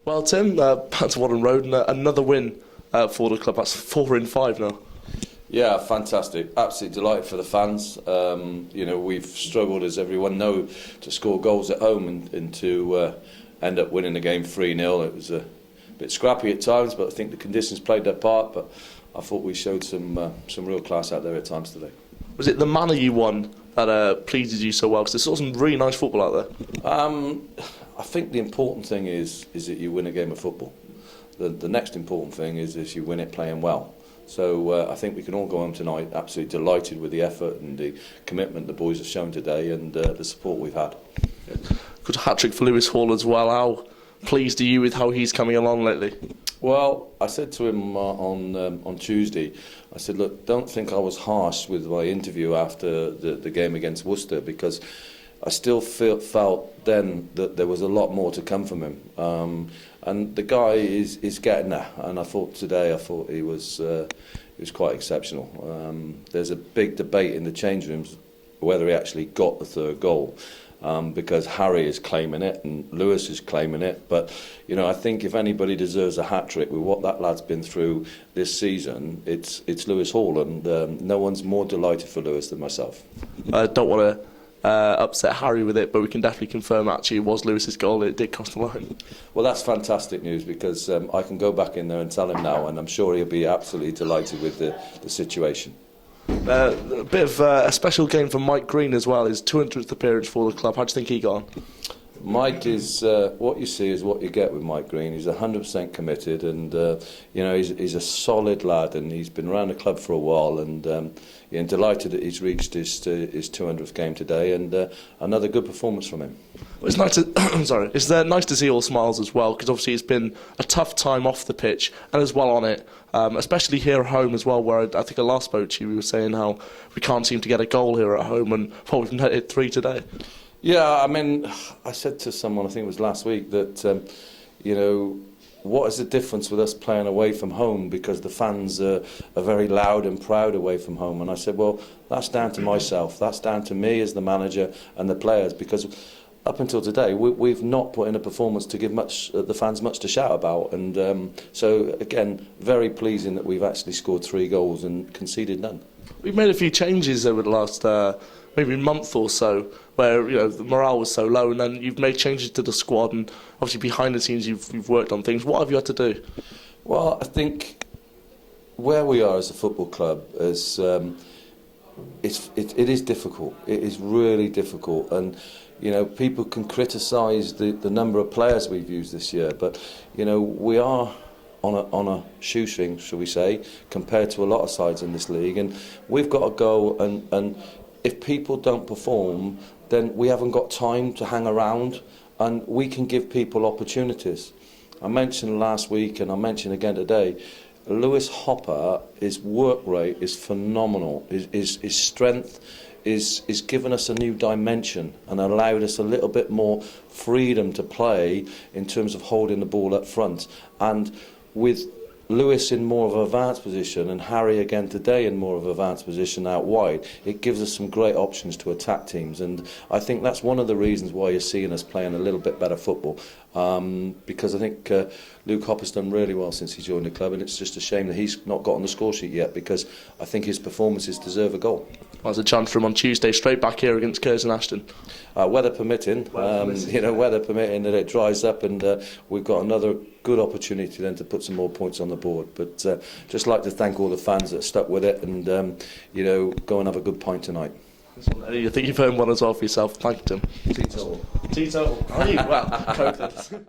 Well, Tim, back to Whaddon Rd and another win for the club. That's 4 in 5 now. Yeah, fantastic. Absolutely delighted for the fans. We've struggled, as everyone knows, to score goals at home and to end up winning the game 3-0. It was a bit scrappy at times, but I think the conditions played their part. But I thought we showed some real class out there at times today. Was it the manner you won that pleases you so well? Because there's saw some really nice football out there. I think the important thing is that you win a game of football. The next important thing is you win it playing well. So I think we can all go home tonight absolutely delighted with the effort and the commitment the boys have shown today and the support we've had. Good hat-trick for Lewis Hall as well. How pleased are you with how he's coming along lately? Well, I said to him on Tuesday, I said, look, don't think I was harsh with my interview after the game against Worcester, because I still felt then that there was a lot more to come from him. And the guy is getting there. And I thought today, he was quite exceptional. There's a big debate in the change rooms whether he actually got the third goal. Because Harry is claiming it and Lewis is claiming it. But, I think if anybody deserves a hat-trick with what that lad's been through this season, it's Lewis Hall, and no one's more delighted for Lewis than myself. I don't want to upset Harry with it, but we can definitely confirm actually it was Lewis's goal. It did cost the line. Well, that's fantastic news, because I can go back in there and tell him now, and I'm sure he'll be absolutely delighted with the situation. A bit of a special game for Mike Green as well, his 200th appearance for the club. How do you think he got on? Mike is, what you see is what you get with Mike Green. He's 100% committed, and he's a solid lad, and he's been around the club for a while, and delighted that he's reached his 200th game today, and another good performance from him. Well, it's nice to it's nice to see all smiles as well, because obviously it's been a tough time off the pitch and as well on it, especially here at home as well, where I think I last spoke to you, we were saying how we can't seem to get a goal here at home, and we've hit 3 today. Yeah, I mean, I said to someone, I think it was last week, that, what is the difference with us playing away from home, because the fans are very loud and proud away from home? And I said, well, that's down to myself. That's down to me as the manager and the players, because up until today, we've not put in a performance to give the fans much to shout about. And so, again, very pleasing that we've actually scored 3 goals and conceded none. We've made a few changes over the last maybe month or so, where the morale was so low, and then you've made changes to the squad, and obviously behind the scenes you've worked on things. What have you had to do? Well, I think where we are as a football club is it is difficult. It is really difficult, and people can criticise the number of players we've used this year, but we are on a shoestring, shall we say, compared to a lot of sides in this league, and we've got to go and if people don't perform, then we haven't got time to hang around, and we can give people opportunities. I mentioned last week, and I mentioned again today, Lewis Hopper, his work rate is phenomenal. His strength is given us a new dimension and allowed us a little bit more freedom to play in terms of holding the ball up front. And with Lewis in more of an advanced position and Harry again today in more of an advanced position out wide, it gives us some great options to attack teams, and I think that's one of the reasons why you're seeing us playing a little bit better football, because I think Luke Hopper's done really well since he joined the club, and it's just a shame that he's not got on the score sheet yet, because I think his performances deserve a goal. Well, there's a chance for him on Tuesday, straight back here against Curzon Ashton. Weather permitting, weather permitting, that it dries up, and we've got another good opportunity then to put some more points on the board. But just like to thank all the fans that stuck with it, and go and have a good pint tonight. I think you've earned one as well for yourself. Thank you, Tim. Teetotal. Teetotal. Are you? Well, coke then.